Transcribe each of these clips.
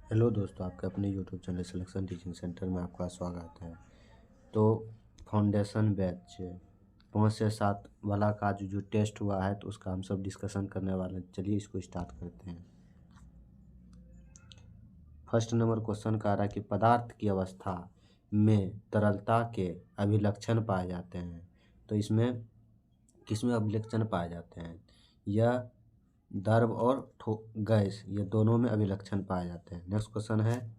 Hello दोस्तों, आपके अपने YouTube channel selection teaching centre में आपका स्वागत है। तो फाउंडेशन बैच 5 से 7 वाला का जो टेस्ट हुआ है तो उसका हम सब डिस्कशन करने वाले हैं। चलिए इसको स्टार्ट करते हैं। फर्स्ट नंबर क्वेश्चन का रहा है कि पदार्थ की अवस्था में तरलता के अभिलक्षण पाए जाते हैं। तो इसमें किसमें अभिलक्षण पाए जाते हैं? यह द्रव और गैस, ये दोनों में अभिलक्षण पाए जाते हैं। नेक्स्ट क्वेश्चन है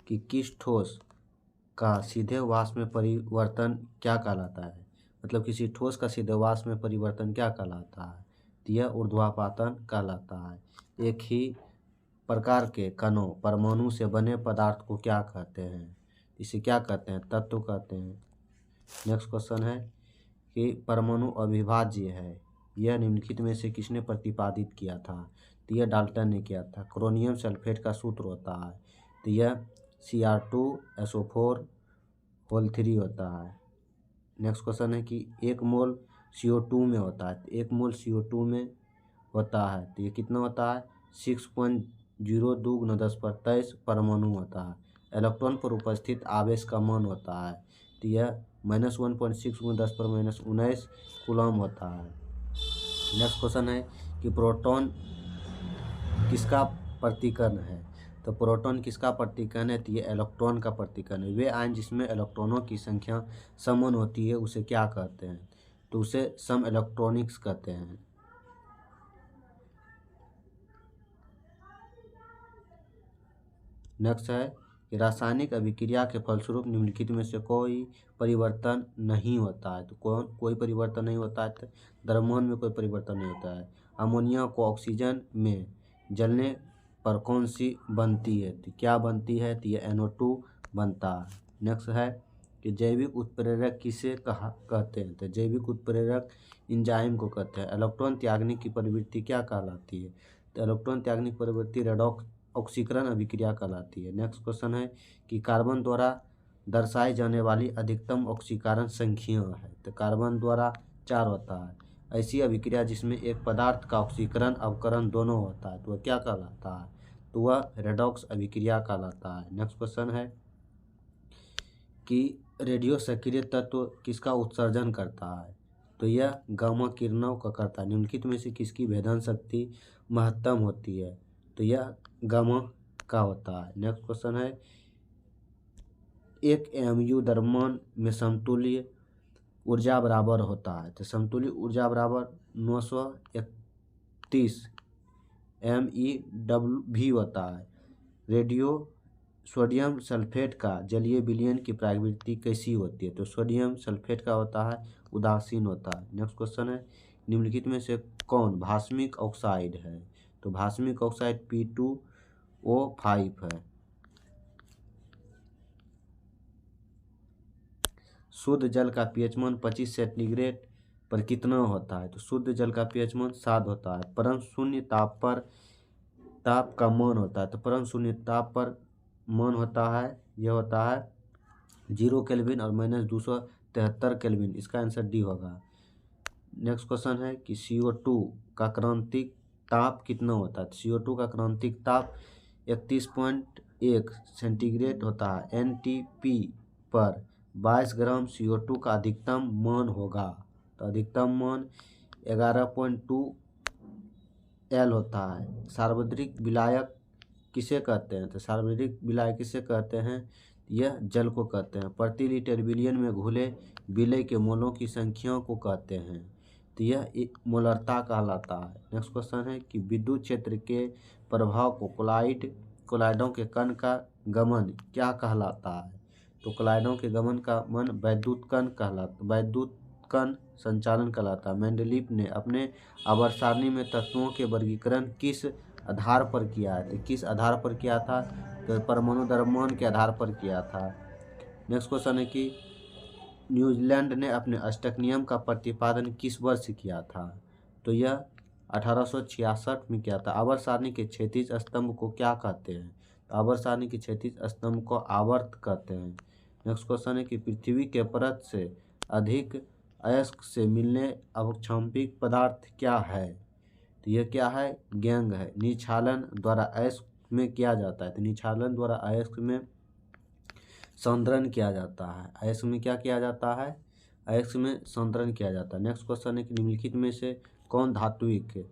कि किस ठोस का सीधे वाष्प में परिवर्तन क्या कहलाता है? मतलब किसी ठोस का सीधे वाष्प में परिवर्तन क्या कहलाता है? तो यह ऊर्ध्वापातन कहलाता है। एक ही प्रकार के कणों परमाणु से बने पदार्थ को क्या कहते हैं? इसे क्या कहते हैं? तत्व कहते हैं। नेक्स्ट क्वेश्चन है कि परमाणु अविभाज्य है, यह निम्नलिखित में से किसने प्रतिपादित किया था? तो यह डाल्टन ने किया था। क्रोमियम सल्फेट का सूत्र होता है तो यह Cr2SO4 होल 3 होता है। नेक्स्ट क्वेश्चन है कि 1 मोल CO2 में होता है तो 1 मोल CO2 में होता है तो ये कितना होता है? 6.02 × 10⁻23 परमाणु होता है। इलेक्ट्रॉन पर उपस्थित आवेश का मान होता है तो यह -1.6 × 10⁻−19 कूलम होता है। नेक्स्ट क्वेश्चन है कि प्रोटॉन किसका प्रतिकर्ण है? तो प्रोटॉन किसका प्रतिकर्ण है? तो ये इलेक्ट्रॉन का प्रतिकर्ण है। वे आयन जिसमें इलेक्ट्रॉनों की संख्या समान होती है उसे क्या कहते हैं? तो उसे सम इलेक्ट्रॉनिक्स कहते हैं। नेक्स्ट है कि रासायनिक अभिक्रिया के फलस्वरूप निम्नलिखित में से कोई परिवर्तन नहीं होता है। तो कोई परिवर्तन नहीं होता है तो द्रव्यमान में कोई परिवर्तन नहीं होता है। अमोनिया को ऑक्सीजन में जलने पर कौन सी बनती है? तो क्या बनती है? तो ये NO2 बनता है। नेक्स्ट है कि जैविक उत्प्रेरक किसे कहते हैं? तो जैविक उत्प्रेरक एंजाइम को कहते हैं। इलेक्ट्रॉन त्यागने की प्रवृत्ति क्या कहलाती है? तो इलेक्ट्रॉन त्यागने की प्रवृत्ति रेडॉक्स ऑक्सीकरण अभिक्रिया कहलाती है। नेक्स्ट क्वेश्चन है कि कार्बन द्वारा दर्शाई जाने वाली अधिकतम ऑक्सीकरण संख्या है। तो कार्बन द्वारा 4 होता है। ऐसी अभिक्रिया जिसमें एक पदार्थ का ऑक्सीकरण अवकरण दोनों होता है तो वह क्या कहलाता है? तो वह रेडॉक्स अभिक्रिया कहलाता है। नेक्स्ट क्वेश्चन है कि रेडियो सक्रिय तत्व किसका उत्सर्जन करता है? तो यह गामा किरणों का करता है। निम्नलिखित में से किसकी भेदन शक्ति महत्तम होती है? तो यह गामा का होता है। नेक्स्ट क्वेश्चन है 1 AMU द्रव्यमान में समतुल्य ऊर्जा बराबर होता है। तो समतुल्य ऊर्जा बराबर 931 MeV होता है। रेडियो सोडियम सल्फेट का जलीय विलयन की प्रवृत्ति कैसी होती है? तो सोडियम सल्फेट का होता है उदासीन होता है। नेक्स्ट क्वेश्चन है निम्नलिखित में से कौन भास्मिक ऑक्साइड है? तो भास्मिक ऑक्साइड P2O5 है। शुद्ध जल का pH मान 25 सेंटीग्रेड पर कितना होता है? तो शुद्ध जल का pH मान 7 होता है। परम शून्य ताप पर ताप का मान होता है। तो परम शून्य ताप पर मान होता है, यह होता है 0 केल्विन और -273 केल्विन। इसका आंसर डी होगा। नेक्स्ट क्वेश्चन है कि CO2 का क्रांतिक ताप कितना होता है? CO2 का क्रांतिक ताप 31.1 सेंटीग्रेड होता है। NTP पर 22 ग्राम CO2 का अधिकतम मान होगा। तो अधिकतम मान 11.2 L होता है। सार्वत्रिक विलायक किसे कहते हैं? तो सार्वत्रिक विलायक किसे कहते हैं? यह जल को कहते हैं। प्रति लीटर विलयन में घुले विलय के मोलों की संख्या को कहते हैं तो यह मोलरता कहलाता है। नेक्स्ट क्वेश्चन है कि विद्युत क्षेत्र के प्रभाव को कोलाइडों के कण का गमन क्या कहलाता है? तो कोलाइडों के गमन का मन वैद्युत कण संचालन कहलाता है। मेंडलीफ ने अपने आवर्त सारणी में तत्वों के वर्गीकरण किस आधार पर किया है? तो किस आधार पर किया था? तो परमाणु द्रव्यमान के आधार पर किया था। नेक्स्ट क्वेश्चन है कि न्यूजीलैंड ने अपने अष्टक नियम का प्रतिपादन किस वर्ष किया था? तो यह 1866 में किया था। आवर्त सारणी के क्षैतिज स्तंभ को क्या कहते हैं? तो आवर्त सारणी के क्षैतिज स्तंभ को आवर्त कहते हैं। नेक्स्ट क्वेश्चन है कि पृथ्वी के परत से अधिक अयस्क से मिलने अवक्षाम्पिक पदार्थ क्या है? तो यह क्या है? गैंग है। निक्षालन द्वारा अयस्क में किया जाता है? तो निष्कालन द्वारा अयस्क में संतरण किया जाता है। अयस्क में क्या किया जाता है? अयस्क में संतरण किया जाता है। नेक्स्ट क्वेश्चन है कि निम्नलिखित में से कौन धात्विक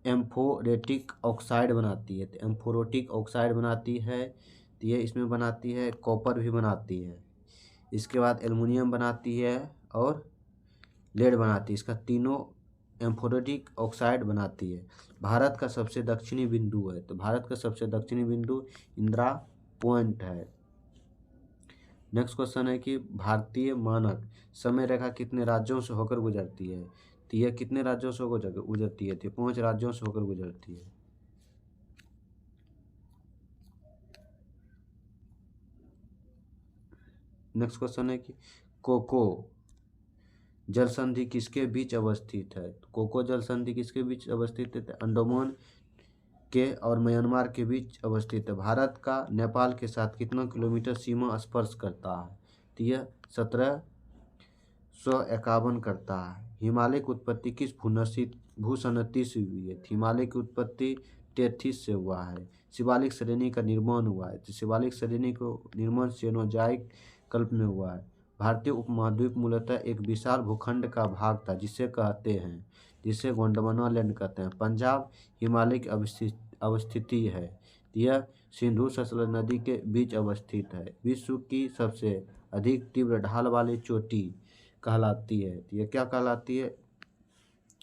एम्फोरेटिक ऑक्साइड बनाती है? तो एम्फोरेटिक ऑक्साइड बनाती है, तो ये इसमें बनाती है, कॉपर भी बनाती है, इसके बाद एल्युमिनियम बनाती है और लेड बनाती है। इसका तीनों एम्फोरेटिक ऑक्साइड बनाती है। भारत का सबसे दक्षिणी बिंदु है, तो भारत का सबसे दक्षिणी बिंदु इंदिरा पॉइंट है। नेक्स्ट क्वेश्चन है कि भारतीय मानक समय रेखा कितने राज्यों से होकर गुजरती है? तो यह कितने राज्यों से गुजरती है? तो 5 राज्यों से होकर गुजरती है। नेक्स्ट क्वेश्चन है कि कोको जल संधि किसके बीच अवस्थित है? तो कोको जल संधि किसके बीच अवस्थित है? तो अंडमान के और म्यांमार के बीच अवस्थित है। भारत का नेपाल के साथ कितना किलोमीटर सीमा स्पर्श करता है? तो यह 1751 करता है। हिमालय की उत्पत्ति किस भूसनती से हुई है? हिमालय की उत्पत्ति टेथिस से हुआ है। शिवालिक श्रेणी का निर्माण हुआ है, तो शिवालिक श्रेणी को निर्माण सेनोजोइक कल्प में हुआ है। भारतीय उपमहाद्वीप मूलतः एक विशाल भूखंड का भाग था जिसे गोंडवाना लैंड कहते हैं। पंजाब हिमालय की अवस्थिति है, यह सिंधु सतलज नदी के बीच अवस्थित है। विश्व की सबसे अधिक तीव्र ढाल वाली चोटी कहलाती है, तो यह क्या कहलाती है?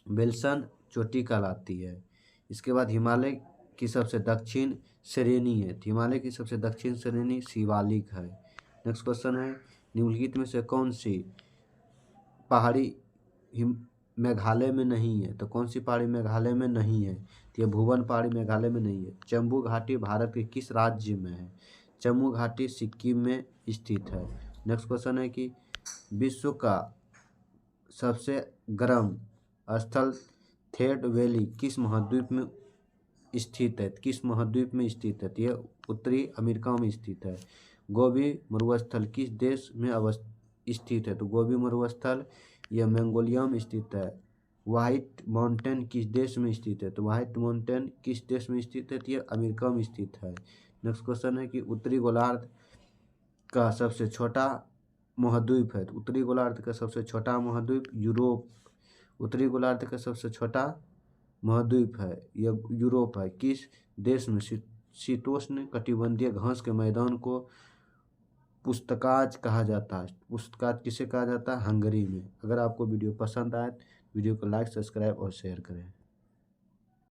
विल्सन चोटी कहलाती है। इसके बाद हिमालय की सबसे दक्षिण श्रेणी है, तो हिमालय की सबसे दक्षिण श्रेणी शिवालिक है। नेक्स्ट क्वेश्चन है निम्नलिखित में से कौन सी पहाड़ी मेघालय में नहीं है? तो कौन सी पहाड़ी मेघालय में नहीं है? तो यह भुवन पहाड़ी मेघालय में नहीं है। जम्बू घाटी भारत के किस राज्य में है? जम्मू घाटी सिक्किम में स्थित है। नेक्स्ट क्वेश्चन है कि विश्व का सबसे गर्म स्थल थेट वैली किस महाद्वीप में स्थित है? किस महाद्वीप में स्थित है? तो यह उत्तरी अमेरिका में स्थित है। गोबी मरुस्थल किस देश में स्थित है? तो गोबी मरुस्थल यह मंगोलिया में स्थित है। व्हाइट माउंटेन किस देश में स्थित है? तो व्हाइट माउंटेन किस देश में स्थित है? तो यह अमेरिका में स्थित है। नेक्स्ट क्वेश्चन है कि उत्तरी गोलार्ध का सबसे छोटा महाद्वीप है? तो उत्तरी गोलार्ध का सबसे छोटा महाद्वीप यूरोप, उत्तरी गोलार्ध का सबसे छोटा महाद्वीप है यह यूरोप है। किस देश में? शीतोष्ण कटिबंधीय घास के मैदान को पुस्तकाज कहा जाता है। पुस्तकाज किसे कहा जाता है? हंगरी में। अगर आपको वीडियो पसंद आए तो वीडियो को लाइक, सब्सक्राइब और शेयर करें।